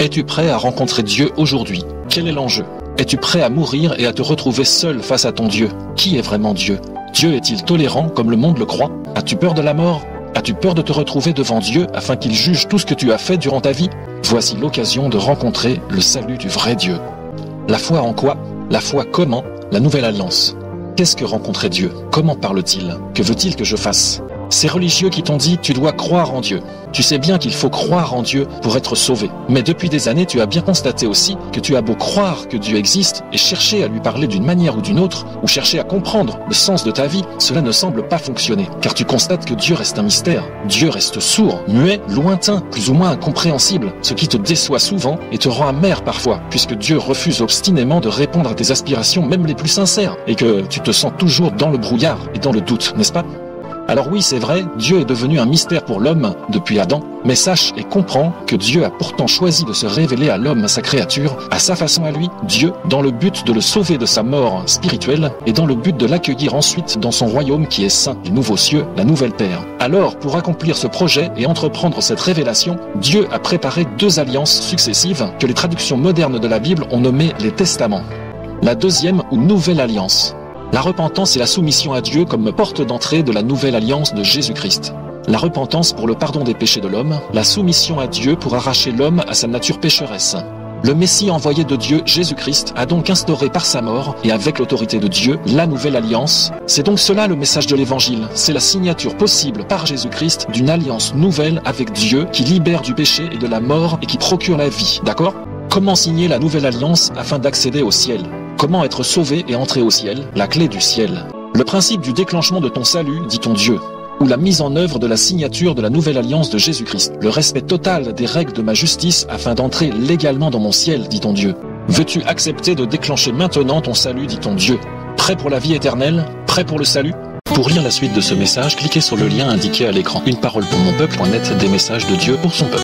Es-tu prêt à rencontrer Dieu aujourd'hui? Quel est l'enjeu? Es-tu prêt à mourir et à te retrouver seul face à ton Dieu? Qui est vraiment Dieu? Dieu est-il tolérant comme le monde le croit? As-tu peur de la mort? As-tu peur de te retrouver devant Dieu afin qu'il juge tout ce que tu as fait durant ta vie? Voici l'occasion de rencontrer le salut du vrai Dieu. La foi en quoi? La foi comment? La nouvelle alliance. Qu'est-ce que rencontrer Dieu? Comment parle-t-il? Que veut-il que je fasse? Ces religieux qui t'ont dit « tu dois croire en Dieu ». Tu sais bien qu'il faut croire en Dieu pour être sauvé. Mais depuis des années, tu as bien constaté aussi que tu as beau croire que Dieu existe et chercher à lui parler d'une manière ou d'une autre, ou chercher à comprendre le sens de ta vie, cela ne semble pas fonctionner. Car tu constates que Dieu reste un mystère. Dieu reste sourd, muet, lointain, plus ou moins incompréhensible, ce qui te déçoit souvent et te rend amer parfois, puisque Dieu refuse obstinément de répondre à tes aspirations, même les plus sincères, et que tu te sens toujours dans le brouillard et dans le doute, n'est-ce pas ? Alors oui, c'est vrai, Dieu est devenu un mystère pour l'homme depuis Adam, mais sache et comprends que Dieu a pourtant choisi de se révéler à l'homme, sa créature, à sa façon à lui, Dieu, dans le but de le sauver de sa mort spirituelle et dans le but de l'accueillir ensuite dans son royaume qui est saint, les nouveaux cieux, la nouvelle terre. Alors, pour accomplir ce projet et entreprendre cette révélation, Dieu a préparé 2 alliances successives que les traductions modernes de la Bible ont nommées les testaments. La deuxième ou nouvelle alliance. La repentance et la soumission à Dieu comme porte d'entrée de la nouvelle alliance de Jésus-Christ. La repentance pour le pardon des péchés de l'homme, la soumission à Dieu pour arracher l'homme à sa nature pécheresse. Le Messie envoyé de Dieu, Jésus-Christ, a donc instauré par sa mort, et avec l'autorité de Dieu, la nouvelle alliance. C'est donc cela le message de l'Évangile. C'est la signature possible par Jésus-Christ d'une alliance nouvelle avec Dieu qui libère du péché et de la mort et qui procure la vie. D'accord ? Comment signer la nouvelle alliance afin d'accéder au ciel ? Comment être sauvé et entrer au ciel? La clé du ciel. Le principe du déclenchement de ton salut, dit ton Dieu, ou la mise en œuvre de la signature de la nouvelle alliance de Jésus-Christ. Le respect total des règles de ma justice afin d'entrer légalement dans mon ciel, dit ton Dieu. Veux-tu accepter de déclencher maintenant ton salut, dit ton Dieu? Prêt pour la vie éternelle? Prêt pour le salut? Pour lire la suite de ce message, cliquez sur le lien indiqué à l'écran. Uneparolepourmonpeuple.net, des messages de Dieu pour son peuple.